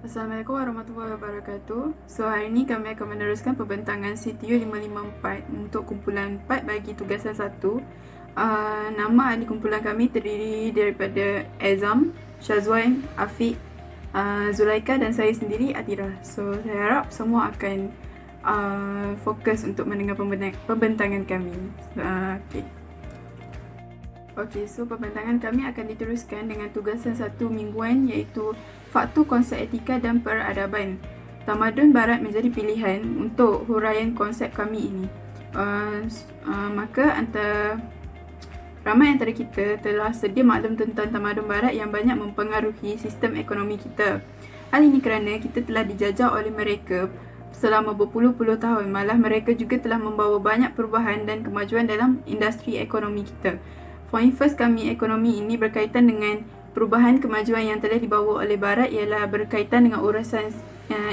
Assalamualaikum warahmatullahi wabarakatuh. So hari ini kami akan meneruskan pembentangan CTU 554 untuk kumpulan 4 bagi tugasan 1. Nama ahli kumpulan kami terdiri daripada Azam, Syazwan, Afiq, Zulaika dan saya sendiri Atira. So saya harap semua akan fokus untuk mendengar pembentangan kami. Okey, so pembentangan kami akan diteruskan dengan tugasan satu mingguan iaitu Faktor Konsep Etika dan Peradaban. Tamadun Barat menjadi pilihan untuk huraian konsep kami ini. Maka ramai antara kita telah sedia maklum tentang tamadun Barat yang banyak mempengaruhi sistem ekonomi kita. Hal ini kerana kita telah dijajah oleh mereka selama berpuluh-puluh tahun. Malah mereka juga telah membawa banyak perubahan dan kemajuan dalam industri ekonomi kita. Poin first kami ekonomi ini berkaitan dengan perubahan kemajuan yang telah dibawa oleh Barat ialah berkaitan dengan urusan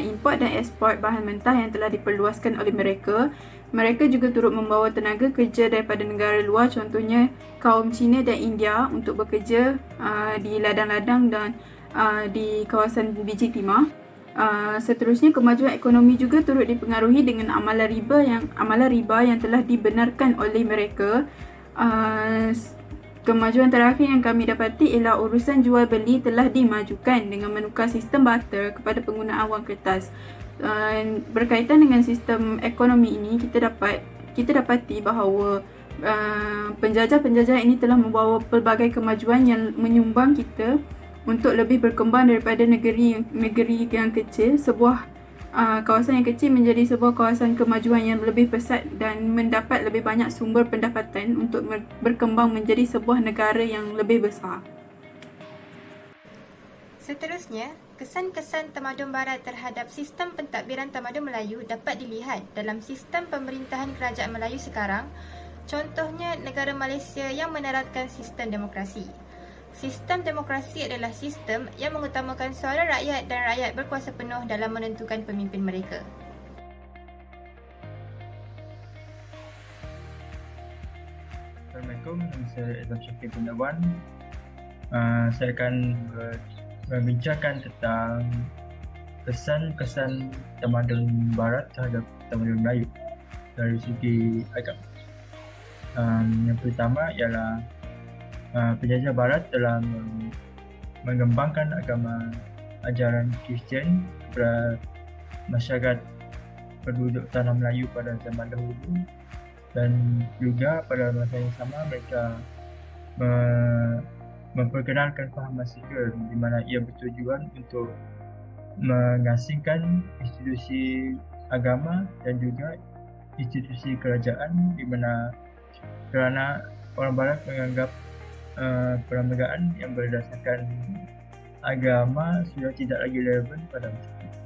import dan ekspor bahan mentah yang telah diperluaskan oleh mereka. Mereka juga turut membawa tenaga kerja daripada negara luar, contohnya kaum Cina dan India untuk bekerja di ladang-ladang dan di kawasan biji timah. Seterusnya, kemajuan ekonomi juga turut dipengaruhi dengan amalan riba yang telah dibenarkan oleh mereka. Kemajuan terakhir yang kami dapati ialah urusan jual beli telah dimajukan dengan menukar sistem barter kepada penggunaan wang kertas. Berkaitan dengan sistem ekonomi ini, kita dapati bahawa penjajah-penjajah ini telah membawa pelbagai kemajuan yang menyumbang kita untuk lebih berkembang daripada negeri yang kecil. Kawasan yang kecil menjadi sebuah kawasan kemajuan yang lebih pesat dan mendapat lebih banyak sumber pendapatan untuk berkembang menjadi sebuah negara yang lebih besar. Seterusnya, kesan-kesan tamadun Barat terhadap sistem pentadbiran tamadun Melayu dapat dilihat dalam sistem pemerintahan kerajaan Melayu sekarang, contohnya negara Malaysia yang menerapkan sistem demokrasi. Sistem demokrasi adalah sistem yang mengutamakan suara rakyat dan rakyat berkuasa penuh dalam menentukan pemimpin mereka. Assalamualaikum, nama saya Azam Syakir Gunawan. Saya akan membincangkan tentang kesan-kesan tamadun Barat terhadap tamadun Melayu dari segi agama. Yang pertama ialah penjajah Barat telah mengembangkan agama ajaran Kristian kepada masyarakat penduduk tanah Melayu pada zaman dahulu, dan juga pada masa yang sama mereka memperkenalkan fahaman sekul di mana ia bertujuan untuk mengasingkan institusi agama dan juga institusi kerajaan, di mana kerana orang Barat menganggap perlembagaan yang berdasarkan agama sudah tidak lagi relevan pada masa itu.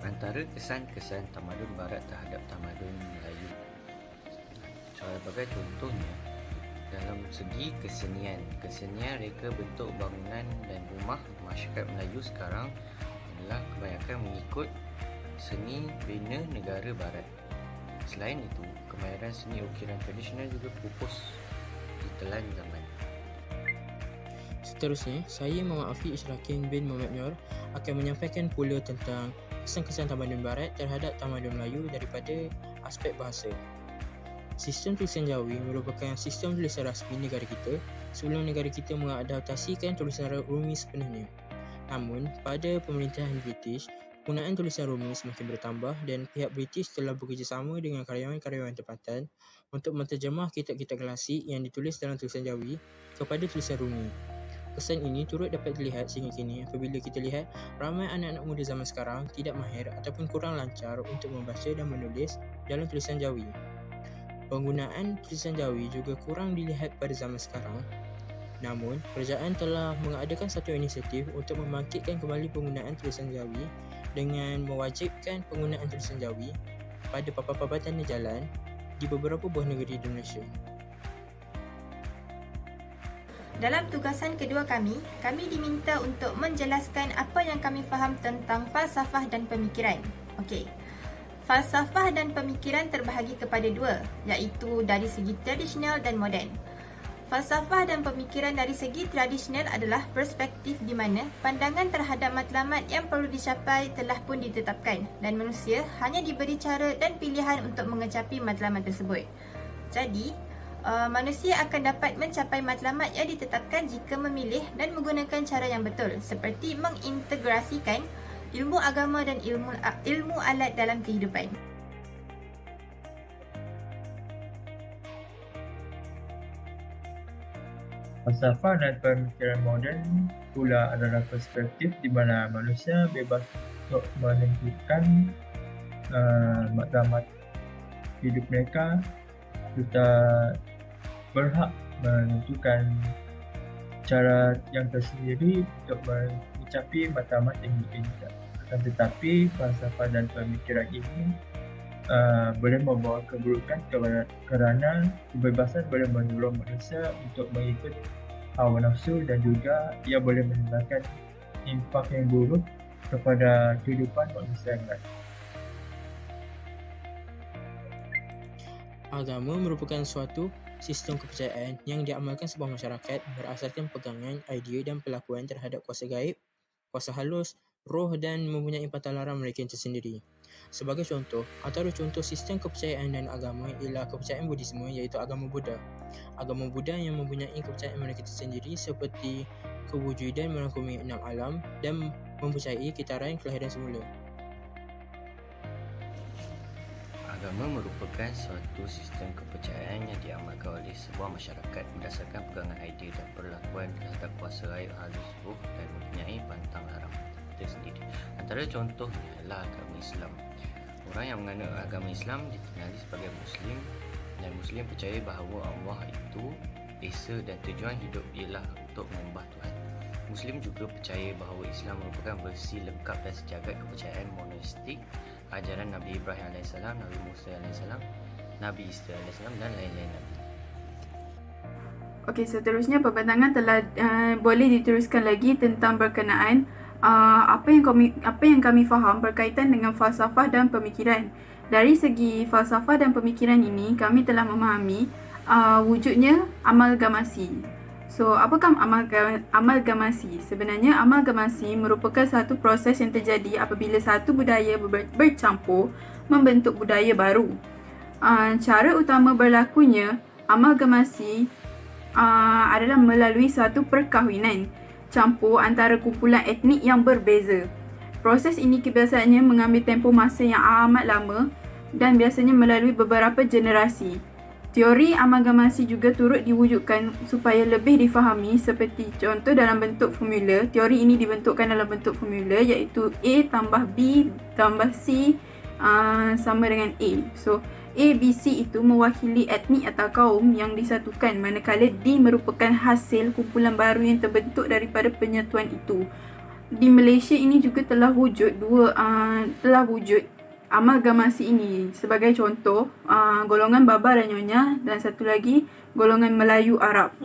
Antara kesan-kesan tamadun Barat terhadap tamadun Melayu, sebagai contohnya, dalam segi kesenian reka bentuk bangunan dan rumah masyarakat Melayu sekarang adalah kebanyakan mengikut seni bina negara Barat. Selain itu, kemahiran seni ukiran tradisional juga pupus ditelan zaman. Seterusnya, saya Muhammad Afiq Ishrakin bin Muhammad Nur akan menyampaikan pula tentang kesan-kesan tamadun Barat terhadap tamadun Melayu daripada aspek bahasa. Sistem tulisan Jawi merupakan sistem tulisan rasmi negara kita sebelum negara kita mengadaptasikan tulisan Rumi sepenuhnya. Namun, pada pemerintahan British, penggunaan tulisan Rumi semakin bertambah dan pihak British telah bekerjasama dengan karyawan-karyawan tempatan untuk menterjemah kitab-kitab klasik yang ditulis dalam tulisan Jawi kepada tulisan Rumi. Kesan ini turut dapat dilihat sehingga kini apabila kita lihat ramai anak-anak muda zaman sekarang tidak mahir ataupun kurang lancar untuk membaca dan menulis dalam tulisan Jawi. Penggunaan tulisan Jawi juga kurang dilihat pada zaman sekarang. Namun, kerajaan telah mengadakan satu inisiatif untuk membangkitkan kembali penggunaan tulisan Jawi dengan mewajibkan penggunaan tulisan Jawi pada papan-papan tanda jalan di beberapa buah negeri di Malaysia. Dalam tugasan kedua kami diminta untuk menjelaskan apa yang kami faham tentang falsafah dan pemikiran. Okey. Falsafah dan pemikiran terbahagi kepada dua, iaitu dari segi tradisional dan moden. Falsafah dan pemikiran dari segi tradisional adalah perspektif di mana pandangan terhadap matlamat yang perlu dicapai telah pun ditetapkan dan manusia hanya diberi cara dan pilihan untuk mengecapi matlamat tersebut. Jadi, manusia akan dapat mencapai matlamat yang ditetapkan jika memilih dan menggunakan cara yang betul seperti mengintegrasikan ilmu agama dan ilmu alat dalam kehidupan. Falsafah dan pemikiran moden pula adalah perspektif di mana manusia bebas untuk menentukan matlamat hidup mereka, serta berhak menentukan cara yang tersendiri untuk mencapai matlamat yang diinginkan. Akan tetapi, falsafah dan pemikiran ini boleh membawa keburukan kerana kebebasan boleh mendorong manusia untuk mengikut hawa nafsu dan juga ia boleh menimbulkan impak yang buruk kepada kehidupan manusia yang lain. Agama merupakan suatu sistem kepercayaan yang diamalkan sebuah masyarakat berasaskan pegangan, idea dan perlakuan terhadap kuasa gaib, kuasa halus, roh dan mempunyai patalaran mereka yang tersendiri. Sebagai contoh, antara contoh sistem kepercayaan dan agama ialah kepercayaan Buddhisme iaitu agama Buddha. Agama Buddha yang mempunyai kepercayaan mereka tersendiri seperti kewujudan merangkumi 6 alam dan mempercayai kitaran kelahiran semula. Agama merupakan suatu sistem kepercayaan yang diamalkan oleh sebuah masyarakat berdasarkan pegangan idea dan perlakuan terhadap kuasa gaib, halus, roh dan mempunyai pantang larang tersendiri. Antara contohnya adalah agama Islam. Orang yang menganut agama Islam dikenali sebagai Muslim dan Muslim percaya bahawa Allah itu esa dan tujuan hidup ialah untuk menyembah Tuhan. Muslim juga percaya bahawa Islam merupakan versi lengkap dan sejagat kepercayaan monoteistik ajaran Nabi Ibrahim AS, Nabi Musa AS, Nabi Isa AS dan lain-lain Nabi. Okey, seterusnya pembentangan telah boleh diteruskan lagi tentang berkenaan apa yang kami faham berkaitan dengan falsafah dan pemikiran. Dari segi falsafah dan pemikiran ini, kami telah memahami wujudnya amalgamasi. So, apakah amalgamasi? Sebenarnya amalgamasi merupakan satu proses yang terjadi apabila satu budaya bercampur membentuk budaya baru. Cara utama berlakunya amalgamasi adalah melalui satu perkahwinan campur antara kumpulan etnik yang berbeza. Proses ini kebiasaannya mengambil tempoh masa yang amat lama dan biasanya melalui beberapa generasi. Teori amalgamasi juga turut diwujudkan supaya lebih difahami seperti contoh dalam bentuk formula. Teori ini dibentukkan dalam bentuk formula iaitu A tambah B tambah C sama dengan A. So, A, B, C itu mewakili etnik atau kaum yang disatukan, manakala D merupakan hasil kumpulan baru yang terbentuk daripada penyatuan itu. Di Malaysia ini juga telah wujud amalgamasi ini. Sebagai contoh, golongan Baba dan Nyonya dan satu lagi golongan Melayu Arab.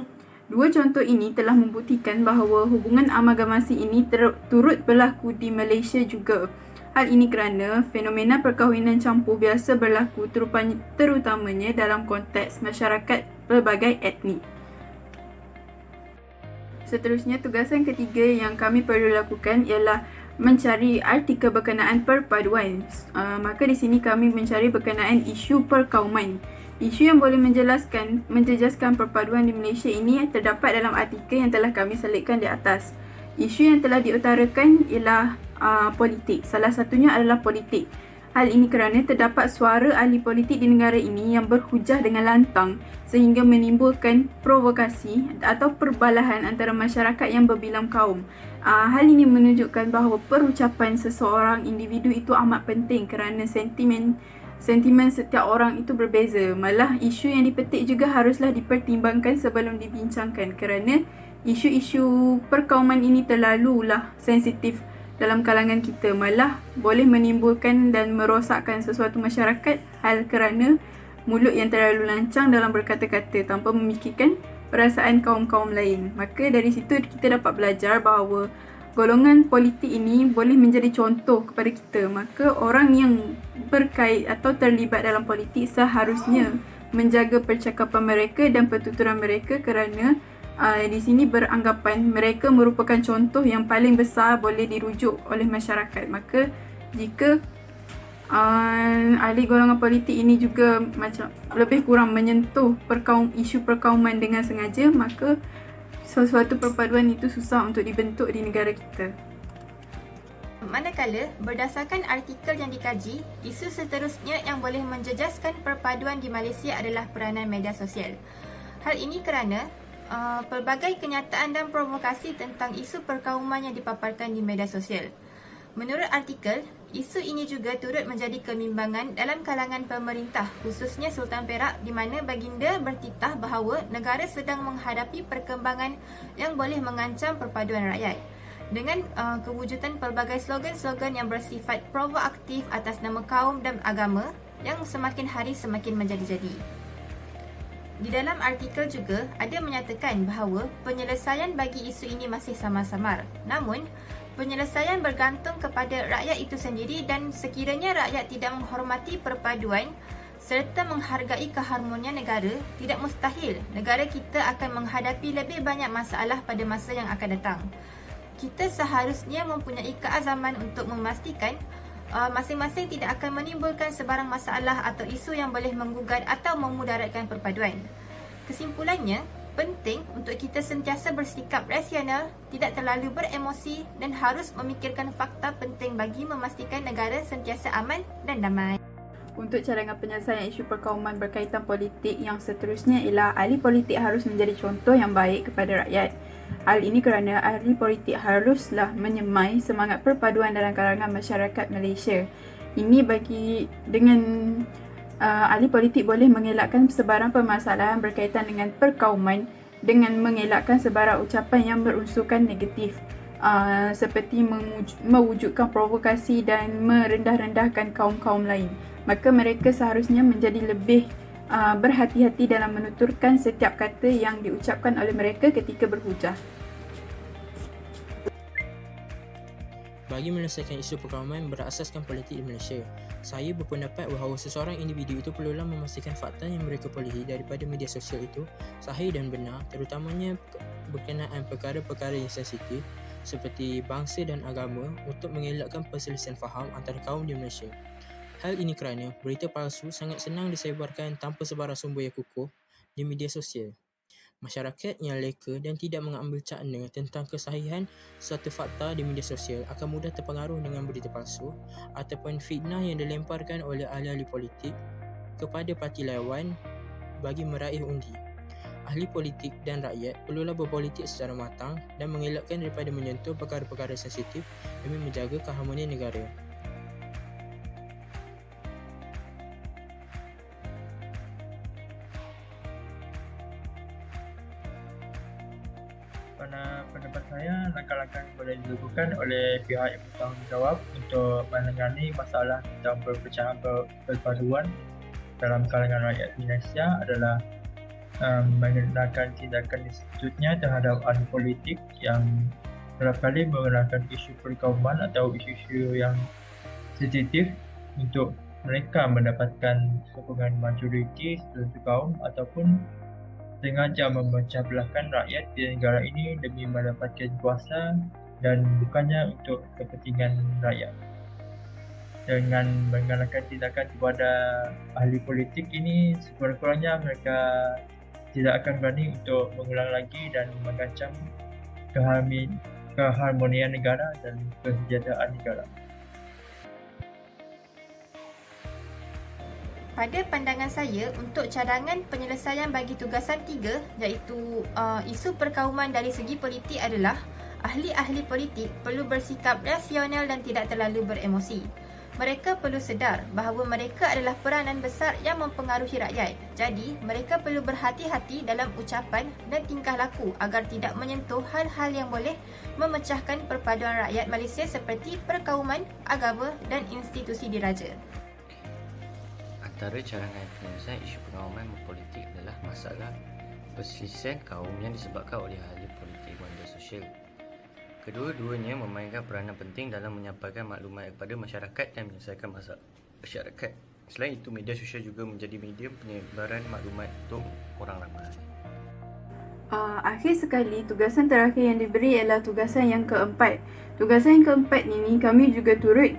Dua contoh ini telah membuktikan bahawa hubungan amalgamasi ini turut berlaku di Malaysia juga. Hal ini kerana fenomena perkahwinan campur biasa berlaku terutamanya dalam konteks masyarakat pelbagai etnik. Seterusnya, tugasan ketiga yang kami perlu lakukan ialah mencari artikel berkenaan perpaduan. Maka di sini kami mencari berkenaan isu perkauman. Isu yang boleh menjejaskan perpaduan di Malaysia ini terdapat dalam artikel yang telah kami selitkan di atas. Isu yang telah diutarakan ialah politik. Salah satunya adalah politik. Hal ini kerana terdapat suara ahli politik di negara ini yang berhujah dengan lantang sehingga menimbulkan provokasi atau perbalahan antara masyarakat yang berbilang kaum. Hal ini menunjukkan bahawa perucapan seseorang individu itu amat penting kerana sentimen setiap orang itu berbeza. Malah isu yang dipetik juga haruslah dipertimbangkan sebelum dibincangkan kerana isu-isu perkauman ini terlalulah sensitif dalam kalangan kita, malah boleh menimbulkan dan merosakkan sesuatu masyarakat hal kerana mulut yang terlalu lancang dalam berkata-kata tanpa memikirkan perasaan kaum-kaum lain. Maka dari situ kita dapat belajar bahawa golongan politik ini boleh menjadi contoh kepada kita. Maka orang yang berkait atau terlibat dalam politik seharusnya menjaga percakapan mereka dan pertuturan mereka kerana di sini beranggapan mereka merupakan contoh yang paling besar boleh dirujuk oleh masyarakat. Maka jika ahli golongan politik ini juga macam lebih kurang menyentuh isu perkauman dengan sengaja, maka sesuatu perpaduan itu susah untuk dibentuk di negara kita. Manakala, berdasarkan artikel yang dikaji, isu seterusnya yang boleh menjejaskan perpaduan di Malaysia adalah peranan media sosial. Hal ini kerana pelbagai kenyataan dan provokasi tentang isu perkauman yang dipaparkan di media sosial. Menurut artikel, isu ini juga turut menjadi kebimbangan dalam kalangan pemerintah, khususnya Sultan Perak, di mana baginda bertitah bahawa negara sedang menghadapi perkembangan yang boleh mengancam perpaduan rakyat. Dengan kewujudan pelbagai slogan-slogan yang bersifat provokatif atas nama kaum dan agama yang semakin hari semakin menjadi-jadi. Di dalam artikel juga ada menyatakan bahawa penyelesaian bagi isu ini masih samar-samar. Namun, penyelesaian bergantung kepada rakyat itu sendiri dan sekiranya rakyat tidak menghormati perpaduan serta menghargai keharmonian negara, tidak mustahil negara kita akan menghadapi lebih banyak masalah pada masa yang akan datang. Kita seharusnya mempunyai keazaman untuk memastikan masing-masing tidak akan menimbulkan sebarang masalah atau isu yang boleh menggugat atau memudaratkan perpaduan. Kesimpulannya, penting untuk kita sentiasa bersikap rasional, tidak terlalu beremosi dan harus memikirkan fakta penting bagi memastikan negara sentiasa aman dan damai. Untuk cadangan penyelesaian isu perkauman berkaitan politik yang seterusnya ialah ahli politik harus menjadi contoh yang baik kepada rakyat. Hal ini kerana ahli politik haruslah menyemai semangat perpaduan dalam kalangan masyarakat Malaysia. Ini dengan ahli politik boleh mengelakkan sebarang permasalahan berkaitan dengan perkauman dengan mengelakkan sebarang ucapan yang berunsurkan negatif seperti mewujudkan provokasi dan merendah-rendahkan kaum-kaum lain. Maka mereka seharusnya menjadi lebih berhati-hati dalam menuturkan setiap kata yang diucapkan oleh mereka ketika berhujah. Bagi menyelesaikan isu perkauman berasaskan politik di Malaysia, saya berpendapat bahawa seseorang individu itu perlulah memastikan fakta yang mereka perolehi daripada media sosial itu sahih dan benar, terutamanya berkenaan perkara-perkara yang sensitif seperti bangsa dan agama untuk mengelakkan perselisihan faham antara kaum di Malaysia. Hal ini kerana berita palsu sangat senang disebarkan tanpa sebarang sumber yang kukuh di media sosial. Masyarakat yang leka dan tidak mengambil cakna tentang kesahihan suatu fakta di media sosial akan mudah terpengaruh dengan berita palsu ataupun fitnah yang dilemparkan oleh ahli-ahli politik kepada parti lawan bagi meraih undi. Ahli politik dan rakyat perlulah berpolitik secara matang dan mengelakkan daripada menyentuh perkara-perkara sensitif demi menjaga keharmonian negara. Pada pendapat saya, langkah-langkah yang boleh dilakukan oleh pihak yang bertanggungjawab untuk menangani masalah tentang perpecahan perpaduan dalam kalangan rakyat Malaysia adalah mengenakan tindakan disebutnya terhadap ahli politik yang kerap kali mengenakan isu perkauman atau isu-isu yang sensitif untuk mereka mendapatkan sokongan majoriti sesuatu kaum ataupun sengaja memecah belahkan rakyat di negara ini demi mendapatkan kuasa dan bukannya untuk kepentingan rakyat. Dengan mengenakan tindakan kepada ahli politik ini, sekurang-kurangnya mereka tidak akan berani untuk mengulang lagi dan mengancam keharmonian negara dan kesejahteraan negara. Pada pandangan saya, untuk cadangan penyelesaian bagi tugasan 3 iaitu isu perkauman dari segi politik adalah ahli-ahli politik perlu bersikap rasional dan tidak terlalu beremosi. Mereka perlu sedar bahawa mereka adalah peranan besar yang mempengaruhi rakyat. Jadi, mereka perlu berhati-hati dalam ucapan dan tingkah laku agar tidak menyentuh hal-hal yang boleh memecahkan perpaduan rakyat Malaysia seperti perkauman, agama dan institusi diraja. Antara cadangan penyelesaian isu perkauman politik adalah masalah perselisihan kaum yang disebabkan oleh ahli politik media sosial. Kedua-duanya memainkan peranan penting dalam menyampaikan maklumat kepada masyarakat dan menyelesaikan masalah masyarakat Selain itu, media sosial juga menjadi medium penyebaran maklumat untuk orang ramai. Akhir sekali, tugasan terakhir yang diberi ialah tugasan yang keempat. Tugasan yang keempat ini kami juga turut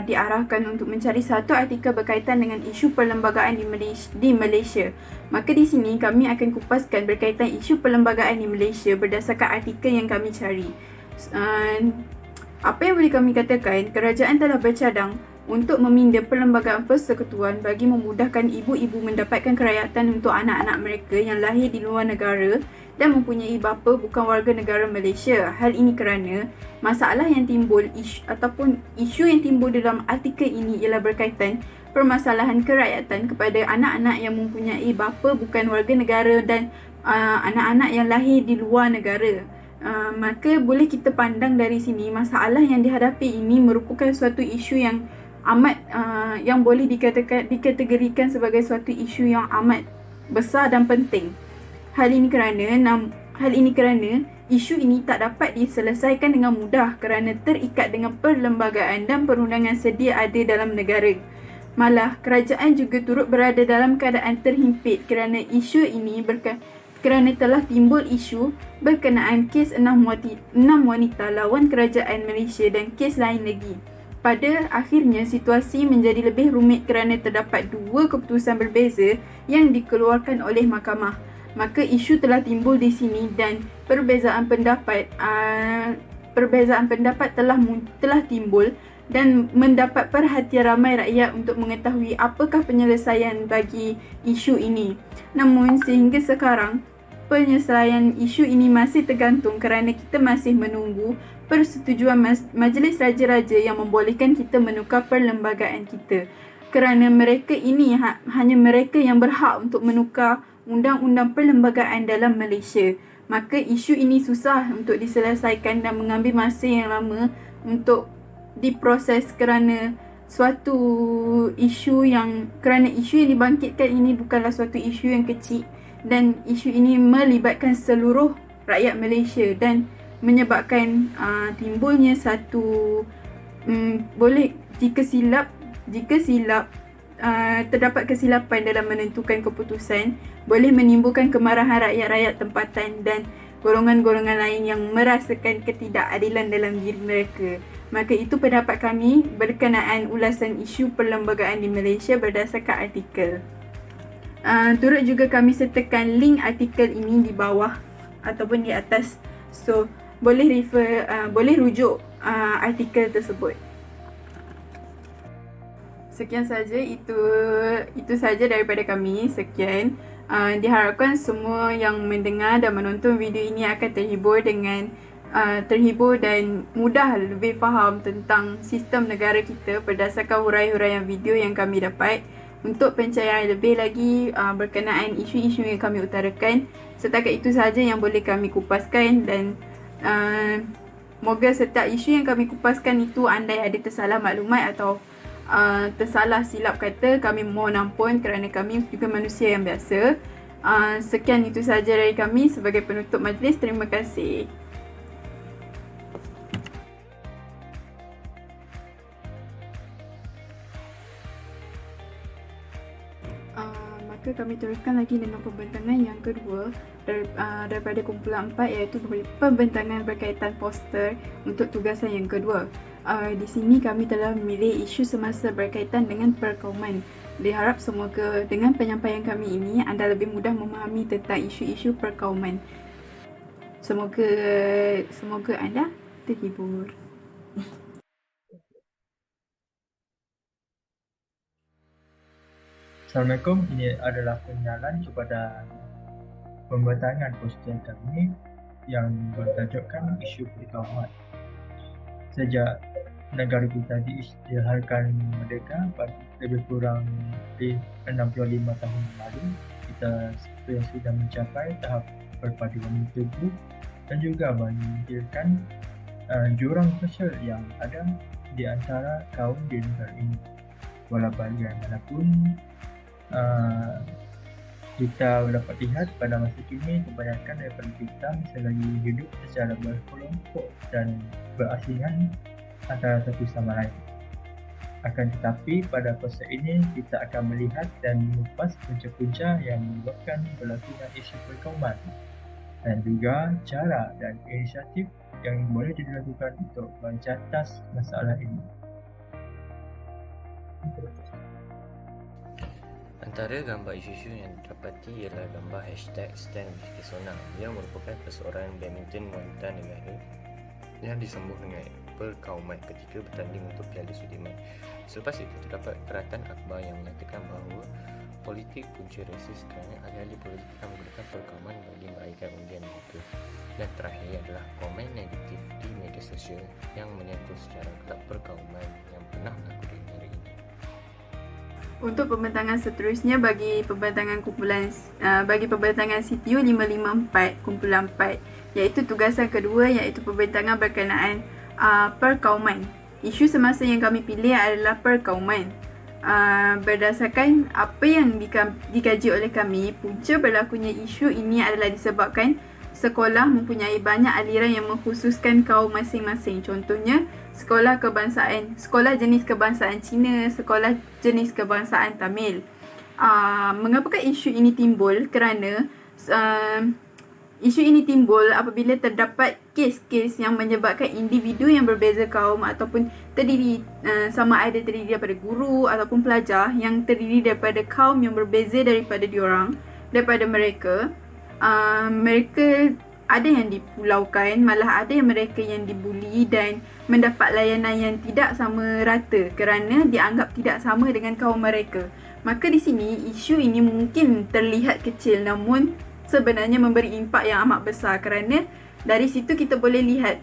diarahkan untuk mencari satu artikel berkaitan dengan isu perlembagaan di Malaysia. Maka di sini kami akan kupaskan berkaitan isu perlembagaan di Malaysia berdasarkan artikel yang kami cari. Apa yang boleh kami katakan, kerajaan telah bercadang untuk meminda perlembagaan persekutuan bagi memudahkan ibu-ibu mendapatkan kerayatan untuk anak-anak mereka yang lahir di luar negara dan mempunyai bapa bukan warga negara Malaysia. Hal ini kerana masalah yang timbul isu yang timbul dalam artikel ini ialah berkaitan permasalahan kerakyatan kepada anak-anak yang mempunyai bapa bukan warga negara dan anak-anak yang lahir di luar negara. Maka boleh kita pandang dari sini masalah yang dihadapi ini merupakan suatu isu yang amat yang boleh dikategorikan sebagai suatu isu yang amat besar dan penting. Hal ini kerana isu ini tak dapat diselesaikan dengan mudah kerana terikat dengan perlembagaan dan perundangan sedia ada dalam negara. Malah kerajaan juga turut berada dalam keadaan terhimpit kerana isu ini kerana telah timbul isu berkenaan kes 6 wanita lawan kerajaan Malaysia dan kes lain lagi. Pada akhirnya, situasi menjadi lebih rumit kerana terdapat dua keputusan berbeza yang dikeluarkan oleh mahkamah. Maka isu telah timbul di sini dan perbezaan pendapat telah timbul dan mendapat perhatian ramai rakyat untuk mengetahui apakah penyelesaian bagi isu ini. Namun sehingga sekarang, penyelesaian isu ini masih tergantung kerana kita masih menunggu persetujuan Majlis Raja-Raja yang membolehkan kita menukar perlembagaan kita. Kerana mereka ini hanya mereka yang berhak untuk menukar undang-undang perlembagaan dalam Malaysia. Maka isu ini susah untuk diselesaikan dan mengambil masa yang lama untuk diproses kerana isu yang dibangkitkan ini bukanlah suatu isu yang kecil dan isu ini melibatkan seluruh rakyat Malaysia dan menyebabkan timbulnya satu jika silap terdapat kesilapan dalam menentukan keputusan boleh menimbulkan kemarahan rakyat-rakyat tempatan dan golongan-golongan lain yang merasakan ketidakadilan dalam diri mereka. Maka itu pendapat kami berkenaan ulasan isu perlembagaan di Malaysia berdasarkan artikel. Turut juga kami sertakan link artikel ini di bawah ataupun di atas. So boleh rujuk artikel tersebut. Sekian saja, itu saja daripada kami. Sekian. Diharapkan semua yang mendengar dan menonton video ini akan terhibur dan mudah lebih faham tentang sistem negara kita berdasarkan huraian-huraian video yang kami dapat. Untuk pencahayaan lebih lagi berkenaan isu-isu yang kami utarakan, setakat itu sahaja yang boleh kami kupaskan dan moga setiap isu yang kami kupaskan itu andai ada tersalah maklumat atau tersalah silap kata, kami mohon ampun kerana kami juga manusia yang biasa. Sekian itu sahaja dari kami sebagai penutup majlis. Terima kasih. Maka kami teruskan lagi dengan pembentangan yang kedua daripada kumpulan 4, iaitu pembentangan berkaitan poster untuk tugasan yang kedua. Di sini kami telah memilih isu semasa berkaitan dengan perkauman. Diharap semoga dengan penyampaian kami ini anda lebih mudah memahami tentang isu-isu perkauman. Semoga anda terhibur. Assalamualaikum, ini adalah pengenalan kepada pembentangan poster kami yang bertajukkan isu perkauman. Sejak negara kita diisytiharkan merdeka lebih kurang 65 tahun lalu, kita sudah mencapai tahap perpaduan tubuh dan juga menghilangkan jurang sosial yang ada di antara kaum di negara ini. Walau bagaimanapun, kita dapat lihat pada masa kini kebanyakan daripada kita masih lagi hidup secara berkelompok dan berasingan antara satu sama lain. Akan tetapi pada proses ini kita akan melihat dan mengupas punca-punca yang menyebabkan berlakunya isu perkauman dan juga cara dan inisiatif yang boleh dilakukan untuk mencatas masalah ini. Antara gambar isu-isu yang didapati ialah gambar hashtag #StandWithKisona yang merupakan perseorangan badminton wanita negara yang disambung dengan perkauman ketika bertanding untuk Piala Sudirman. Selepas itu terdapat keratan akhbar yang menyatakan bahawa politik punca rasis kerana ahli-ahli politik akan menggunakan perkauman bagi meraihkan undian mereka. Dan terakhir adalah komen negatif di media sosial yang menyentuh secara gelap perkauman yang pernah berlaku di negara ini. Untuk pembentangan seterusnya bagi pembentangan CTU 554 iaitu tugasan kedua iaitu pembentangan berkenaan perkauman. Isu semasa yang kami pilih adalah perkauman. Berdasarkan apa yang dikaji oleh kami, punca berlakunya isu ini adalah disebabkan sekolah mempunyai banyak aliran yang mengkhususkan kaum masing-masing. Contohnya, sekolah jenis kebangsaan Cina, sekolah jenis kebangsaan Tamil. Mengapakah isu ini timbul? Kerana isu ini timbul apabila terdapat kes-kes yang menyebabkan individu yang berbeza kaum ataupun sama ada terdiri daripada guru ataupun pelajar yang terdiri daripada kaum yang berbeza daripada mereka. Mereka ada yang dipulaukan, malah ada yang mereka yang dibuli dan mendapat layanan yang tidak sama rata kerana dianggap tidak sama dengan kaum mereka. Maka di sini isu ini mungkin terlihat kecil namun sebenarnya memberi impak yang amat besar kerana dari situ kita boleh lihat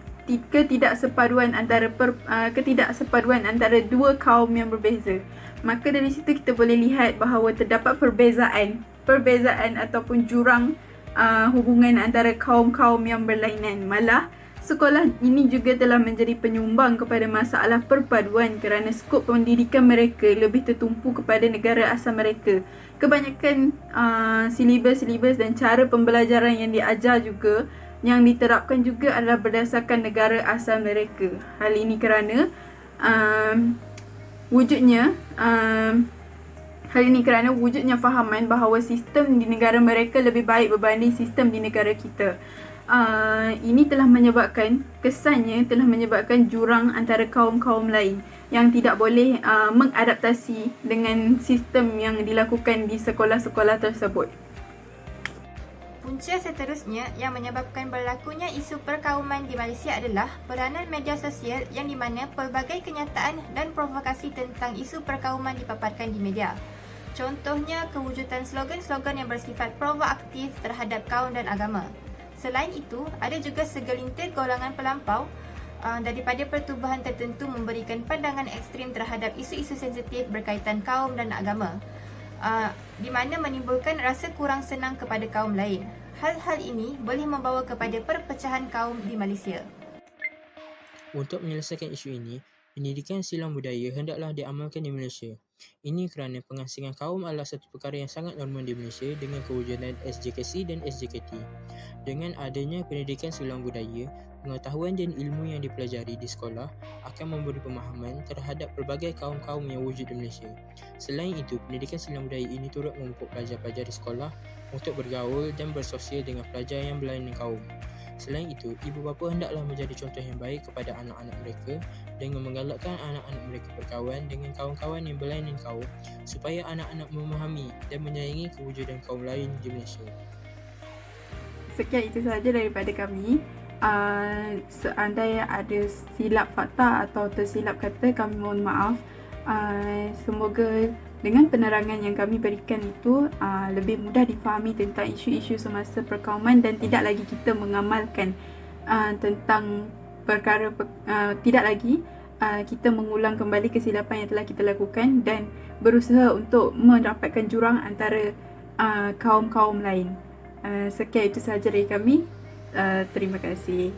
ketidaksepaduan antara dua kaum yang berbeza. Maka dari situ kita boleh lihat bahawa terdapat perbezaan ataupun jurang hubungan antara kaum-kaum yang berlainan. Malah sekolah ini juga telah menjadi penyumbang kepada masalah perpaduan kerana skop pendidikan mereka lebih tertumpu kepada negara asal mereka. Kebanyakan silibus dan cara pembelajaran yang diajar juga yang diterapkan juga adalah berdasarkan negara asal mereka. Hal ini kerana wujudnya fahaman bahawa sistem di negara mereka lebih baik berbanding sistem di negara kita. Ini telah menyebabkan jurang antara kaum-kaum lain yang tidak boleh mengadaptasi dengan sistem yang dilakukan di sekolah-sekolah tersebut. Punca seterusnya yang menyebabkan berlakunya isu perkauman di Malaysia adalah peranan media sosial yang di mana pelbagai kenyataan dan provokasi tentang isu perkauman dipaparkan di media. Contohnya kewujudan slogan-slogan yang bersifat provokatif terhadap kaum dan agama. Selain itu, ada juga segelintir golongan pelampau daripada pertubuhan tertentu memberikan pandangan ekstrim terhadap isu-isu sensitif berkaitan kaum dan agama, di mana menimbulkan rasa kurang senang kepada kaum lain. Hal-hal ini boleh membawa kepada perpecahan kaum di Malaysia. Untuk menyelesaikan isu ini, pendidikan silang budaya hendaklah diamalkan di Malaysia. Ini kerana pengasingan kaum adalah satu perkara yang sangat normal di Malaysia dengan kewujudan SJKC dan SJKT. Dengan adanya pendidikan silang budaya, pengetahuan dan ilmu yang dipelajari di sekolah akan memberi pemahaman terhadap pelbagai kaum-kaum yang wujud di Malaysia. Selain itu, pendidikan silang budaya ini turut memupuk pelajar-pelajar di sekolah untuk bergaul dan bersosial dengan pelajar yang berlainan kaum. Selain itu, ibu bapa hendaklah menjadi contoh yang baik kepada anak-anak mereka dengan menggalakkan anak-anak mereka berkawan dengan kawan-kawan yang berlainan kaum supaya anak-anak memahami dan menyayangi kewujudan kaum lain di Malaysia. Sekian itu sahaja daripada kami. Seandainya ada silap fakta atau tersilap kata, kami mohon maaf. Semoga dengan penerangan yang kami berikan itu lebih mudah difahami tentang isu-isu semasa perkauman dan tidak lagi kita mengamalkan tentang perkara tidak lagi kita mengulang kembali kesilapan yang telah kita lakukan dan berusaha untuk mendapatkan jurang antara kaum-kaum lain. Sekian itu sahaja dari kami. Terima kasih.